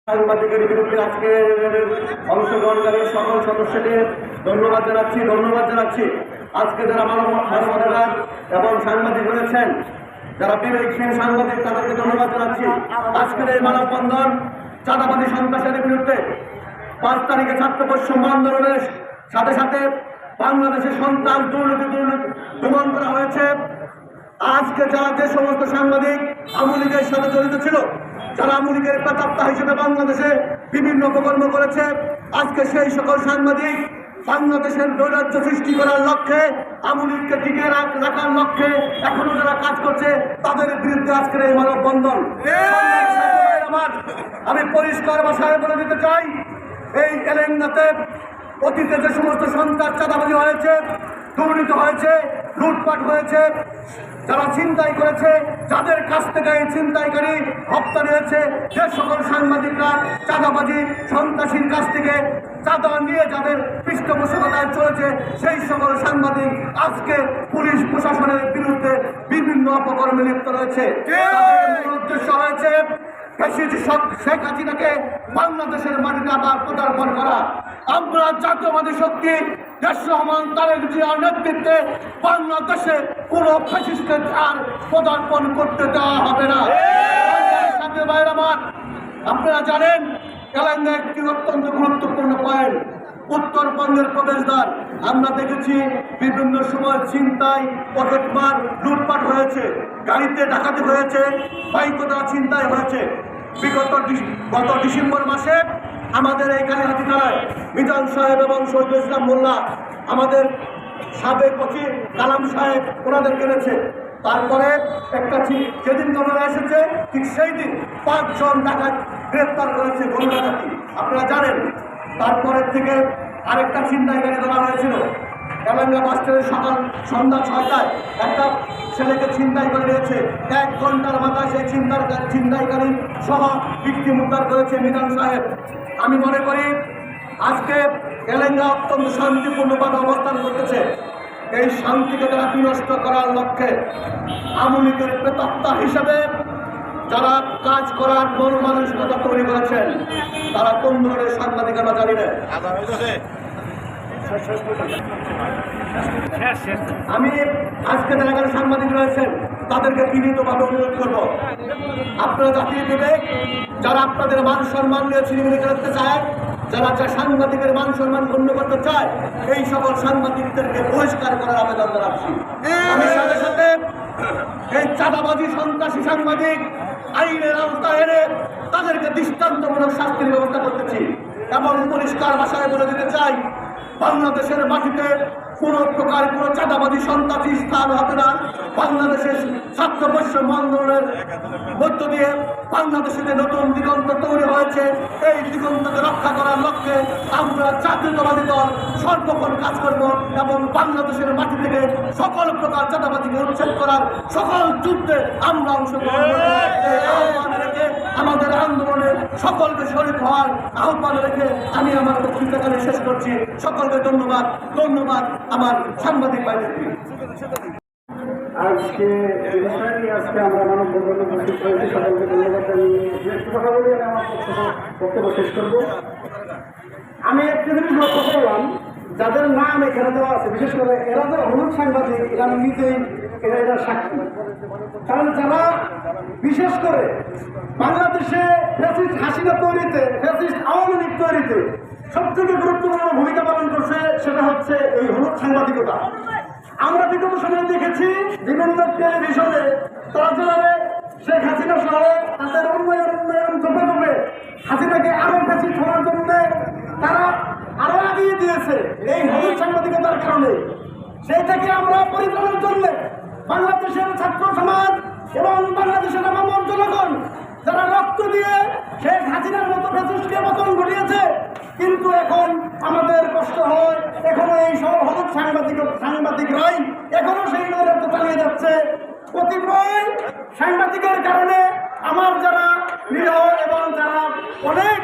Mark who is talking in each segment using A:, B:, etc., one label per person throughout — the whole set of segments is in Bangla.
A: সাংবাদিকের বিরুদ্ধে আজকে অংশগ্রহণকারী সকল সদস্যকে ধন্যবাদ জানাচ্ছি। আজকে যারা মানবাধিকার এবং সাংবাদিক রয়েছেন, যারা বিবেকহীন সাংবাদিক, তাদেরকে ধন্যবাদ জানাচ্ছি। আজকের এই মানববন্ধন চাঁদাবাদী সন্ত্রাসের বিরুদ্ধে 5 তারিখে ছাত্র বৈষম্য আন্দোলনের সাথে সাথে বাংলাদেশের সন্ত্রাস দুর্নীতি দমন করা হয়েছে। আজকে যারা যে সমস্ত সাংবাদিক আওয়ামী লীগের সাথে জড়িত ছিল, যারা আওয়ামী লীগের প্রেতাত্মা হিসেবে বাংলাদেশে বিভিন্ন অপকর্ম করেছে, আজকে সেই সকল সাংবাদিক বাংলাদেশের নৈরাজ্য সৃষ্টি করার লক্ষ্যে, আওয়ামী লীগকে টিকে রাখার লক্ষ্যে এখনো যারা কাজ করছে, তাদের বিরুদ্ধে আজকের এই মানববন্ধন। আমি পরিষ্কার ভাষায় বলে দিতে চাই, এই এলেঙ্গাতে অতীতে যে সমস্ত সন্ত্রাস চাঁদাবাজি হয়েছে, দুর্নীতি হয়েছে, লুটপাট হয়েছে, যারা ছিনতাই করেছে, যাদের কাছ থেকে এই ছিনতাইকারী হত্যা নিয়েছে, যে সকল সাংবাদিকরা চাঁদাবাজি সন্ত্রাসীর কাছ থেকে চাঁদা নিয়ে যাদের পৃষ্ঠপোষকতায় চলেছে, সেই সকল সাংবাদিক আজকে পুলিশ প্রশাসনের বিরুদ্ধে বিভিন্ন অপকর্মে লিপ্ত রয়েছে। উদ্দেশ্য হয়েছে শেখ হাসিনাকে বাংলাদেশের মাটিতে আবার পদার্পণ করা। আমরা জাতীয়বাদী শক্তি দেশ রহমান তারেক জিয়ার নেতৃত্বে বাংলাদেশে কোন ফ্যাসিস্টের আর পদার্পণ করতে দেওয়া হবে না। আপনারা জানেন, এলাঙ্গা একটি অত্যন্ত গুরুত্বপূর্ণ পয়েন্ট, উত্তরবঙ্গের প্রবেশদ্বার। আমরা দেখেছি বিভিন্ন সময় ছিনতাই, পকেটমার, লুটপাট হয়েছে, গাড়িতে ডাকাতি হয়েছে, বাইক দ্বারা ছিনতাই হয়েছে। গত ডিসেম্বর মাসে আমাদের এই কালীহাতি থানায় মিজান সাহেব এবং শহীদ ইসলাম মোল্লা, আমাদের সাবেক ওসি কালাম সাহেব, ওনাদের কেনেছে। তারপরে একটা যেদিন ওনারা এসেছে, ঠিক সেই দিন 5 জন ডাকাত গ্রেপ্তার করেছে, গরু ডাকাতি, আপনারা জানেন। তারপরের থেকে আরেকটা ছিনতাইকারী ধরা হয়েছিল এলাঙ্গা বাস স্ট্যান্ডে সন্ধ্যা 6টায় একটা ছেলেকে ছিনতাই করে নিয়েছে। 1 ঘন্টার মাথায় সেই ছিনতাইকারী সহ ভিকটিম উদ্ধার করেছে মিজান সাহেব। আমি মনে করি আজকে এলাঙ্গা অত্যন্ত শান্তিপূর্ণভাবে অবস্থান করতেছে। এই শান্তিকে তারা বিনষ্ট করার লক্ষ্যে আওয়ামী লীগের প্রেতাত্মা হিসেবে যারা কাজ করার মন মানসিকতা তৈরি করেছেন, তারা কোন ধরনের সাংবাদিকতা জানি না। আমি আজকে যারা এখানে সাংবাদিক রয়েছেন, তাদেরকে বিনীতভাবে অনুরোধ করব, আপনারা জাতির বিবেক, যারা আপনাদের মান সম্মান নিয়ে ছিনিমিনি করতে চায়, যারা সাংবাদিকের মান সম্মান গণ্য করতে চায়, এই সকল সাংবাদিকদেরকে বহিষ্কার করার আবেদন জানাচ্ছি। আমি সাথে সাথে এই চাঁদাবাজি সন্ত্রাসী সাংবাদিক আইনের আওতায় এনে তাদেরকে দৃষ্টান্তমূলক শাস্তির ব্যবস্থা করতেছি এবং পরিষ্কার ভাষায় বলে দিতে চাই, বাংলাদেশের মাটিতে কোন প্রকার কোন চাঁদাবাজি সন্ত্রাসী স্থান হবে না। বাংলাদেশের ছাত্র বৈষম্য আন্দোলনের মধ্য দিয়ে বাংলাদেশে যে নতুন দিগন্ত তৈরি হয়েছে, এই দিগন্তকে রক্ষা করার লক্ষ্যে আমরা জাতীয়তাবাদী দল সর্বক্ষণ কাজ করব এবং বাংলাদেশের মাটি থেকে সকল প্রকার চাঁদাবাজিকে উচ্ছেদ করার সকল যুদ্ধে আমরা অংশগ্রহণ রেখে আমাদের আন্দোলনে সকলকে শরীর হওয়ার আহ্বান রেখে আমি আমার বক্তৃতাকালে শেষ করছি। সকলকে ধন্যবাদ আমার সাংবাদিক ভাইদেরকে।
B: আজকে আমরা মানববন্ধনে উপস্থিত হয়েছি, সকলকে ধন্যবাদ জানিয়ে কথা বলে আমার বক্তব্য শেষ করব। আমি একটি জিনিস লক্ষ্য করলাম, যাদের নাম এখানে দেওয়া আছে, বিশেষ করে এরা যে হলুদ সাংবাদিক, এরা নিজেই এরা সাক্ষী। কারণ যারা বিশেষ করে বাংলাদেশে ফ্যাসিস্ট হাসিনা তৈরিতে, ফ্যাসিস্ট আওয়ামী লীগ তৈরিতে সবথেকে গুরুত্বপূর্ণ ভূমিকা পালন করছে, সেটা হচ্ছে এই হলুদ সাংবাদিকতা। আমরা বিগত সময় দেখেছি বিভিন্ন টেলিভিশনে তারা যেভাবে শেখ হাসিনা সহ তাদের উন্নয়ন জমে হাসিনাকে আরো বেশি হওয়ার জন্য তারা আরো আগিয়ে দিয়েছে এই হলুদ সাংবাদিকতার কারণে। সেইটাকে আমরা পরিচালনার জন্য বাংলাদেশের ছাত্র সমাজ এবং বাংলাদেশের আমার জনগণ যারা রক্ত দিয়ে শেখ হাসিনার মতো ফ্যাসিস্টকে পতন ঘটিয়েছে, কিন্তু এখন আমাদের কষ্ট হয়, এখনো এই সব হলুদ সাংবাদিকরাই এখনো সেই নৈরাজ্য চালিয়ে যাচ্ছে। কতিপয় সাংবাদিকের কারণে আমার যারা নিরীহ এবং যারা অনেক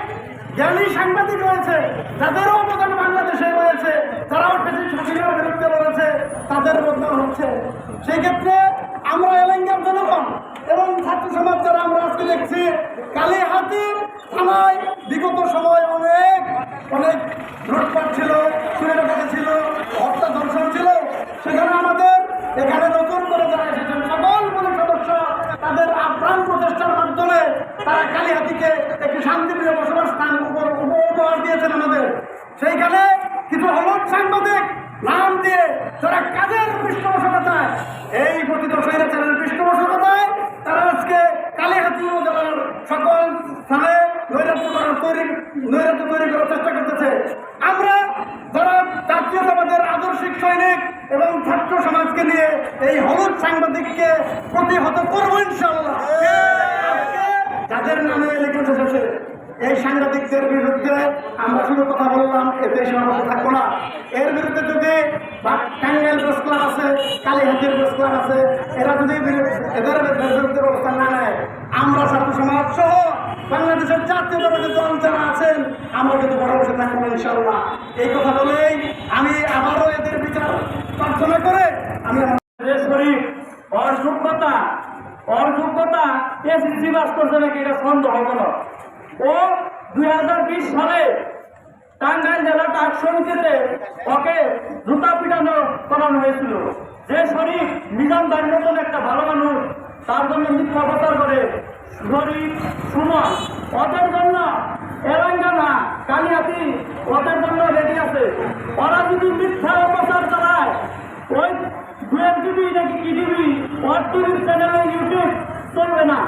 B: জ্ঞানী সাংবাদিক রয়েছে, যাদেরও অবদান বাংলাদেশে রয়েছে, তারাও হাসিনার বিরুদ্ধে রয়েছে, তাদের বদনাম হচ্ছে। সেই ক্ষেত্রে আমরা এলাঙ্গার জনগণ এবং ছাত্র সমাজ যারা আমরা আজকে দেখছি কালীহাতি থানায় বিগত সময় অনেক অনেক লুটপাট ছিল, চুরিডাকাতি ছিল, হত্যা ধর্ষণ ছিল। সেখানে আমাদের এখানে নতুন করে যারা এসেছেন সকল পুলিশ সদস্য তাদের আপ্রাণ প্রচেষ্টার মাধ্যমে তারা কালিহাতীকে একটি শান্তিপ্রিয় বসবাস স্থান উপহার দিয়েছেন আমাদের। সেইখানে কিছু হলুদ সাংবাদিক নাম দিয়ে যারা কাজের পৃষ্ঠপোষকতায় এই পতিত স্বৈরাচারের পৃষ্ঠপোষকতায় তারা আজকে কালিহাতী উপজেলার সকল স্থানে নৈরাজ্য তৈরি করার চেষ্টা করতেছে। আমরা যারা জাতীয়তাবাদের আদর্শিক সৈনিক এবং ছাত্র সমাজকে নিয়ে এই হলুদ সাংবাদিককে প্রতিহত করবো ইনশাআল্লাহ। আজকে যাদের নামে লিখিত এসেছে এই সাংবাদিকদের বিরুদ্ধে আমরা শুধু কথা বললাম, এতে সীমাবদ্ধ থাকবো না। এর বিরুদ্ধে যদি টাঙ্গাইল প্রেস ক্লাব আছে, কালীহাতির প্রেস ক্লাব আছে, এরা যদি এদের বিরুদ্ধে ব্যবস্থা না নেয়, আমরা ছাত্র সমাজ সহ বাংলাদেশের জাতীয়তাবাদী দল যারা আছেন আমরা কিন্তু বড় বসে থাকবো ইনশাআল্লাহ। এই কথা বলেই আমি আবারও এদের বিচার প্রার্থনা করে আমি
C: শরীফ অযোগ্যতা এসএসসি পাস করছে নাকি এটা সন্দেহ হবে না। ও 2020 সালে টাঙ্গাইল জেলা ডাক সমিতিতে ওকে জুতা পিটানো করানো হয়েছিল। যে শরীফ নিজাম দাঁড়িয়ে মতন একটা ভালো মানুষ, তার জন্য মিথ্যা প্রচার করে শরীফ সুমন ওদের জন্য এলাঙ্গানা কালিহাতি ওদের জন্য রেডি আছে। ওরা যদি মিথ্যা প্রচার চালায় ওই দুয়ের টিভি নাকি কি টিভি ওর টিভির চ্যানেলে ইউটিউব চলবে না।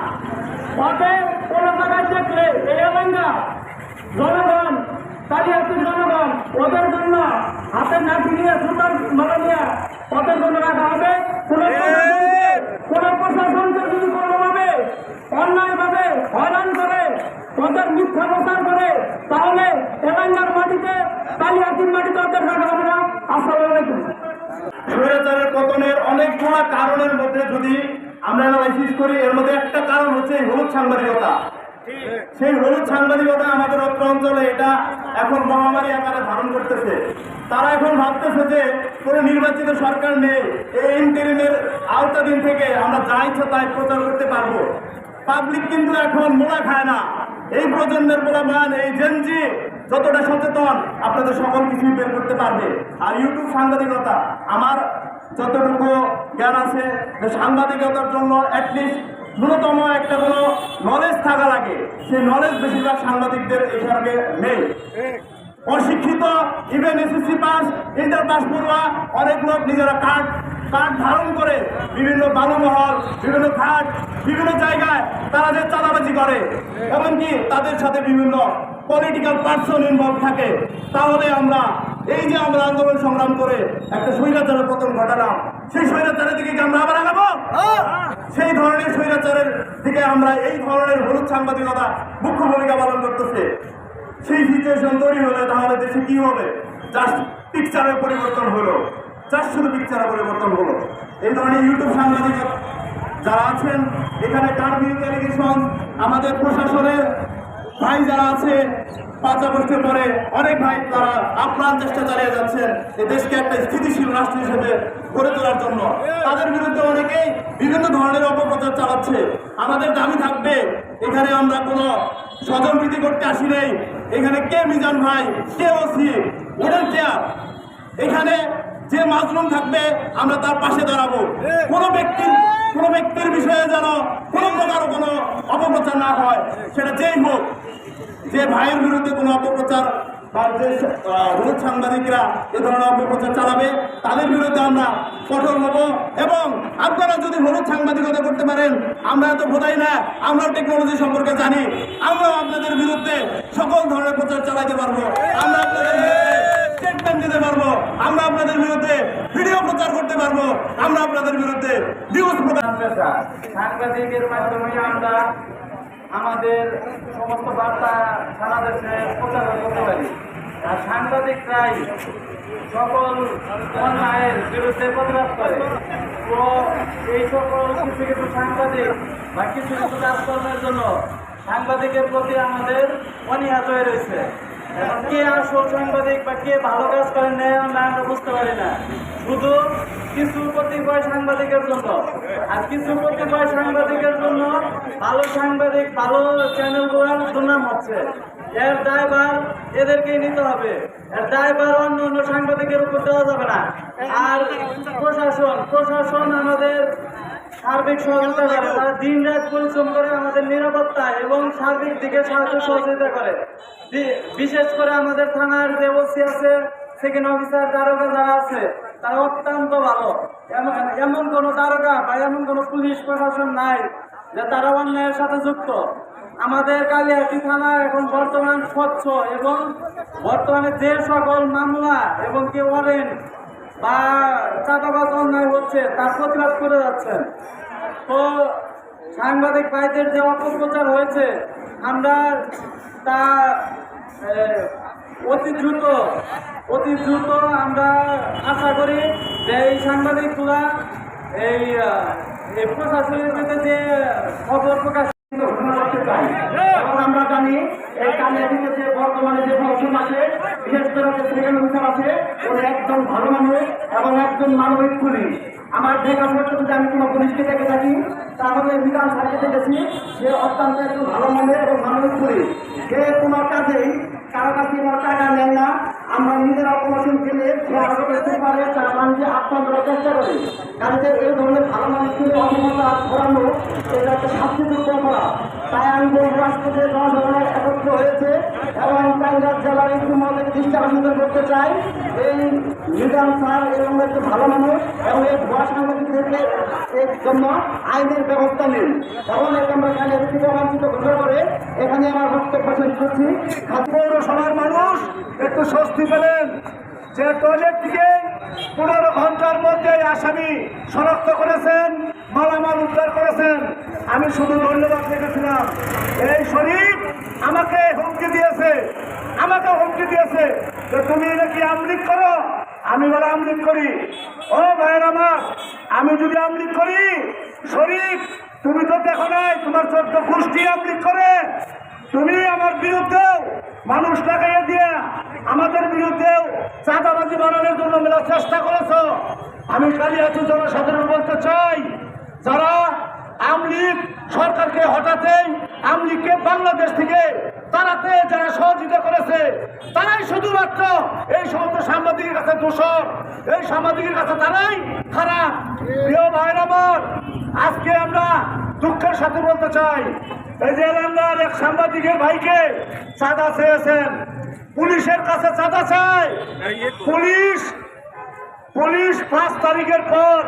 C: ওদের কোনো জায়গায় দেখলে এই এলাঙ্গা জনগণ কালিহাতির জনগণ ওদের জন্য হাতে নাঠি নিয়ে সুতার মালা নিয়ে ওদের জন্য রাখা হবে। কোনো প্রশাসনকে যদি কোনোভাবে অন্যায়ভাবে হয়রান করে ওদের মিথ্যা প্রচার করে তাহলে এলাঙ্গার মাটিতে কালিহাতির মাটিতে ওদের রাখা হবে না। আসসালামু আলাইকুম।
B: স্বৈরাচারের পতনের অনেকগুলো কারণের মধ্যে যদি আমরা অ্যানালাইসিস করি, এর মধ্যে একটা কারণ হচ্ছে এই হলুদ সাংবাদিকতা। সেই হলুদ সাংবাদিকতা আমাদের অত্র অঞ্চলে এটা এখন মহামারী আকারে ধারণ করতেছে। তারা এখন ভাবতেছে যে কোনো নির্বাচিত সরকার নেই, এই ইন্টারিমের আওতাধীন থেকে আমরা যা ইচ্ছা তাই প্রচার করতে পারবো। পাবলিক কিন্তু এখন মোড়া খায় না। এই প্রজন্মের পোলাপান, এই জেনজি যতটা সচেতন আপনাদের সকল কিছুই বের করতে পারবে। আর ইউটিউব সাংবাদিকতা, আমার যতটুকু জ্ঞান আছে যে সাংবাদিকতার জন্য অ্যাটলিস্ট ন্যূনতম একটা কোনো নলেজ থাকা লাগে। সেই নলেজ বেশিরভাগ সাংবাদিকদের এখানে নেই। অশিক্ষিত, even SSC pass, inter pass পড়ুয়া অনেক লোক নিজেরা কার্ড ধারণ করে বিভিন্ন বালুমহল, বিভিন্ন ঘাট, বিভিন্ন জায়গায় তারা যে চাঁদাবাজি করে, এমনকি তাদের সাথে বিভিন্ন পলিটিক্যাল পার্সন ইনভলভ থাকে। তাহলে আমরা এই যে আমরা আন্দোলন সংগ্রাম করে একটা স্বৈরাচারের পতন ঘটালাম, সেই স্বৈরাচারের দিকে কি আমরা আবার আগাবো? সেই ধরনের স্বৈরাচারের দিকে আমরা এই ধরনের হলুদ সাংবাদিকতা মুখ্য ভূমিকা পালন করতেছে। সেই সিচুয়েশন তৈরি হলে তাহলে দেশে কি হবে? জাস্ট পিকচারের পরিবর্তন হলো, জাস্ট শুধু পিকচারের পরিবর্তন হলো। এই ধরনের ইউটিউব সাংবাদিক যারা আছেন এখানে টার্মিং এলিগেশন, আমাদের প্রশাসনের ভাই যারা আছে 5 আগস্টের পরে অনেক ভাই তারা আপ্রাণ চেষ্টা চালিয়ে যাচ্ছেন এই দেশকে একটা স্থিতিশীল রাষ্ট্র হিসেবে গড়ে তোলার জন্য। তাদের বিরুদ্ধে অনেকেই বিভিন্ন ধরনের অপপ্রচার চালাচ্ছে। আমাদের দাবি থাকবে, এখানে আমরা কোনো স্বজনপ্রীতি করতে আসি নেই। এখানে কে মিজান ভাই, কে ওসি, ওদের কেয়ার। এখানে যে মাজলুম থাকবে আমরা তার পাশে দাঁড়াবো। কোনো ব্যক্তির বিষয়ে যেন কোনো প্রকার কোনো অপপ্রচার না হয়, সেটা যেই হোক। যে ভাইয়ের বিরুদ্ধে কোনো অপপ্রচার বা যে হলুদ সাংবাদিকরা এ ধরনের অপপ্রচার চালাবে তাদের বিরুদ্ধে আমরা কঠোর হব। এবং আপনারা যদি হলুদ সাংবাদিকতা করতে পারেন, আমরা এত বোধাই না, আমরা টেকনোলজি সম্পর্কে জানি, আমরাও আপনাদের বিরুদ্ধে সকল ধরনের প্রচার চালাইতে পারবো। আমরা আপনাদের বিরুদ্ধে স্টেটমেন্ট দিতে পারবো, আমরা আপনাদের বিরুদ্ধে ভিডিও প্রচার করতে পারবো, আমরা আপনাদের বিরুদ্ধে নিউজ প্রচার।
C: সাংবাদিকের মাধ্যমে আমরা আমাদের সমস্ত বার্তা সারা দেশে প্রচার করতে পারি। আর সাংবাদিকরাই সকল অন্যায়ের বিরুদ্ধে প্রতিবাদ করে। তো এই সকল কিছু কিছু সাংবাদিক বা কিছু কিছু কাজকর্মের জন্য সাংবাদিকের প্রতি আমাদের অনীহা তৈরি রয়েছে। এখন কে আসল সাংবাদিক বা কে ভালো কাজ করেন না আমরা বুঝতে পারি না। শুধু কিছু কতিপয় সাংবাদিকের জন্য, আর কিছু কতিপয় সাংবাদিকের জন্য ভালো সাংবাদিক, ভালো চ্যানেলগুলোর দুর্নাম হচ্ছে। এর দায়ভার এদেরকেই নিতে হবে, এর দায়ভার অন্য অন্য সাংবাদিকের উপর দেওয়া যাবে না। আর প্রশাসন আমাদের সার্বিক সহযোগিতা করে, তারা দিন রাত পরিশ্রম করে আমাদের নিরাপত্তা এবং সার্বিক দিকে সাহায্য সহযোগিতা করে। বিশেষ করে আমাদের থানার যে ওসি আছে, সেকেন্ড অফিসার, দারোগা যারা আছে, তারা অত্যন্ত ভালো। এমন কোনো দারোগা বা এমন কোনো পুলিশ প্রশাসন নাই যে তারা অন্যায়ের সাথে যুক্ত। আমাদের কালিহাতী থানা এখন বর্তমান স্বচ্ছ এবং বর্তমানে যে সকল মামলা এবং কি ওয়ারেন্ট বা চাঁদাবাজ অন্যায় হচ্ছে তার প্রতিবাদ করে যাচ্ছেন। তো সাংবাদিক ভাইদের যে অপপ্রচার হয়েছে, আমরা তা অতি দ্রুত আমরা আশা করি যে এই সাংবাদিকগুলা এই প্রশাসনের ভিতরে যে খবর প্রকাশ
B: ঘোষণা করতে চাই। এবং আমরা জানি এই কালিয়াটিতে যে বর্তমানে যে প্রশাসন আছে, বিশেষ করে যে সেকেন্ড অফিসার আছে, উনি একজন ভালো মানুষ এবং একজন মানবিক পুলিশ। আমার দেখা সত্ত্বেও যদি আমি কোনো পুলিশকে দেখে থাকি, তাহলে বিধান স্যারকে দেখেছি, সে অত্যন্ত একজন ভালো মানুষ এবং মানবিক পুলিশ। সে কোনো কাজেই কারো কাছে কোনো টাকা নেয় না। আমরা নিজেরা প্রমোশন পেলে সে আরো করতে পারে, তার মানুষকে আত্মা করার চেষ্টা করি। কারণ এই ধরনের ভালো মানুষগুলো অভিজ্ঞতা ছড়ানো, এটা একটা শাস্তিযোগ্য অপরাধ। তাই আমি বলবো আজকে যে জনগণের একত্র হয়েছে এবং টাঙ্গাইল জেলার একটু মধ্যে দৃষ্টি আকর্ষণ করতে চাই, এই নিজাম স্যার এবং একটু ভালো মানুষ এবং এই ভুয়া সাংবাদিকদেরকে এর জন্য আইনের ব্যবস্থা নিন এবং এই আমরা কালিয়াতি অবাঞ্ছিত ঘোষণা করে এখানে আমার বক্তব্য শেষ করছি।
A: পৌরসভার মানুষ একটু স্বস্তি পেলেন যে টয়লেট থেকে 15 ঘন্টার মধ্যে আসামি শনাক্ত করেছেন, মালামাল উদ্ধার করেছেন। আমি শুধু ধন্যবাদ রেখেছিলাম। এই শরীফ আমাকে হুমকি দিয়েছে যে তুমি নাকি আমলিক করো। আমি বলে আমলিক করি। ও ভাইয়ের আমার, আমি যদি আমলিক করি, শরীফ তুমি তো দেখো নাই তোমার 14 গোষ্ঠী আমলিক করে। তুমি আমার বিরুদ্ধেও মানুষ লাগাইয়ে দিয়ে আমাদের বিরুদ্ধেও চাঁদাবাজি বানানোর জন্য মেলার চেষ্টা করেছো। আমি কালিয়াতি জনসাধারণ বলতে চাই, যারা আমলিগ সরকারকে হঠাতেই আমলিগকে বাংলাদেশ থেকে তাড়াতে যারা সহযোগিতা করেছে, তারাই শুধুমাত্র এই সমস্ত সাংবাদিকের কাছে দোষর, এই সাংবাদিকের কাছে তারাই খারাপ। প্রিয় ভাইয়ের আমার, আজকে আমরা দুঃখের সাথে বলতে চাই, এই যে এলাকার এক সাংবাদিকের ভাইকে চাঁদা চেয়েছেন, পুলিশের কাছে চাঁদা চায়। পুলিশ 5 তারিখের পর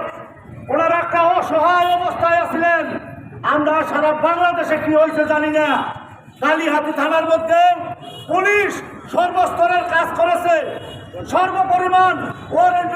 A: ওনারা একটা অসহায় অবস্থায় আছিলেন। আমরা সারা বাংলাদেশে কি হয়েছে জানি না, কালিহাতী থানার মধ্যে পুলিশ সর্বস্তরের কাজ করেছে, সর্বপরিমাণ ওয়ারেন্ট